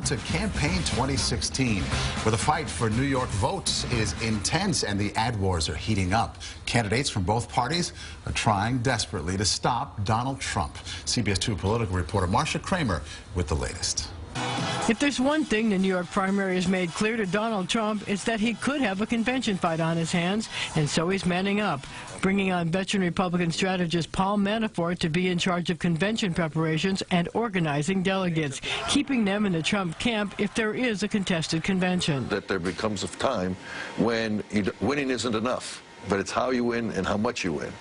to campaign 2016, where the fight for New York votes is intense and the ad wars are heating up. Candidates from both parties are trying desperately to stop Donald Trump. CBS 2 political reporter Marcia Kramer with the latest. If there's one thing the New York primary has made clear to Donald Trump, it's that he could have a convention fight on his hands, and so he's manning up, bringing on veteran Republican strategist Paul Manafort to be in charge of convention preparations and organizing delegates, keeping them in the Trump camp if there is a contested convention. That there becomes a time when winning isn't enough, but it's how you win and how much you win.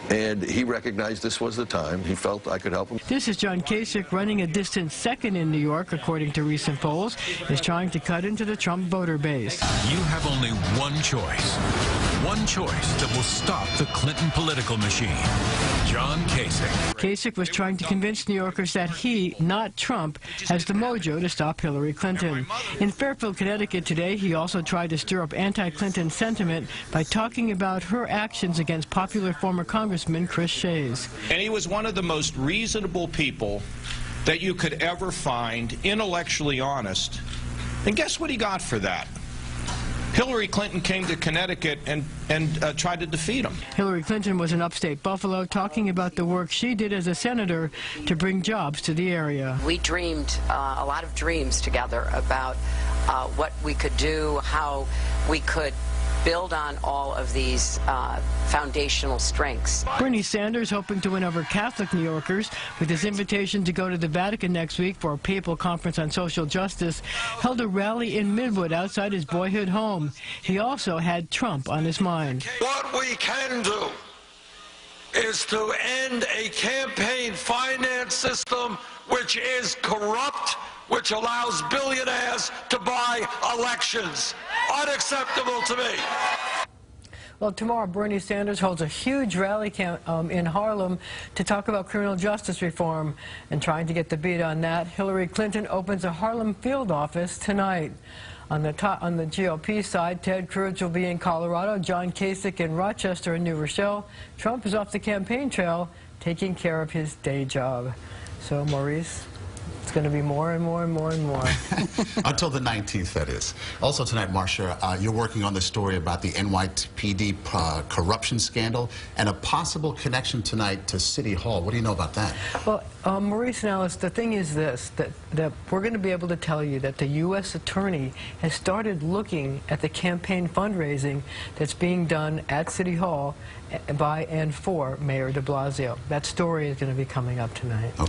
And he recognized this was the time. He felt I could help him. This is John Kasich, running a distant second in New York, according to recent polls, is trying to cut into the Trump voter base. You have only one choice that will stop the Clinton political machine. John Kasich. Kasich was trying to convince New Yorkers that he, not Trump, has the mojo to stop Hillary Clinton. In Fairfield, Connecticut today, he also tried to stir up anti-Clinton sentiment by talking about her actions against popular former Congressman Chris Shays. And he was one of the most reasonable people that you could ever find, intellectually honest. And guess what he got for that? Hillary Clinton came to Connecticut and tried to defeat him. Hillary Clinton was in upstate Buffalo talking about the work she did as a senator to bring jobs to the area. We dreamed a lot of dreams together about what we could do, how we could build on all of these foundational strengths. Bernie Sanders, hoping to win over Catholic New Yorkers with his invitation to go to the Vatican next week for a papal conference on social justice, held a rally in Midwood outside his boyhood home. He also had Trump on his mind. What we can do is to end a campaign finance system which is corrupt, which allows billionaires to buy elections. Unacceptable to me. Well, tomorrow Bernie Sanders holds a huge rally in Harlem to talk about criminal justice reform, and trying to get the beat on that, Hillary Clinton opens a Harlem field office tonight. On the GOP side, Ted Cruz will be in Colorado, John Kasich in Rochester and New Rochelle. Trump is off the campaign trail, taking care of his day job. So, Maurice, it's going to be more and more and more and more. Until the 19th, that is. Also tonight, Marcia, you're working on the story about the NYPD corruption scandal and a possible connection tonight to City Hall. What do you know about that? Well, Maurice and Alice, the thing is this, that we're going to be able to tell you that the U.S. Attorney has started looking at the campaign fundraising that's being done at City Hall by and for Mayor de Blasio. That story is going to be coming up tonight. Okay.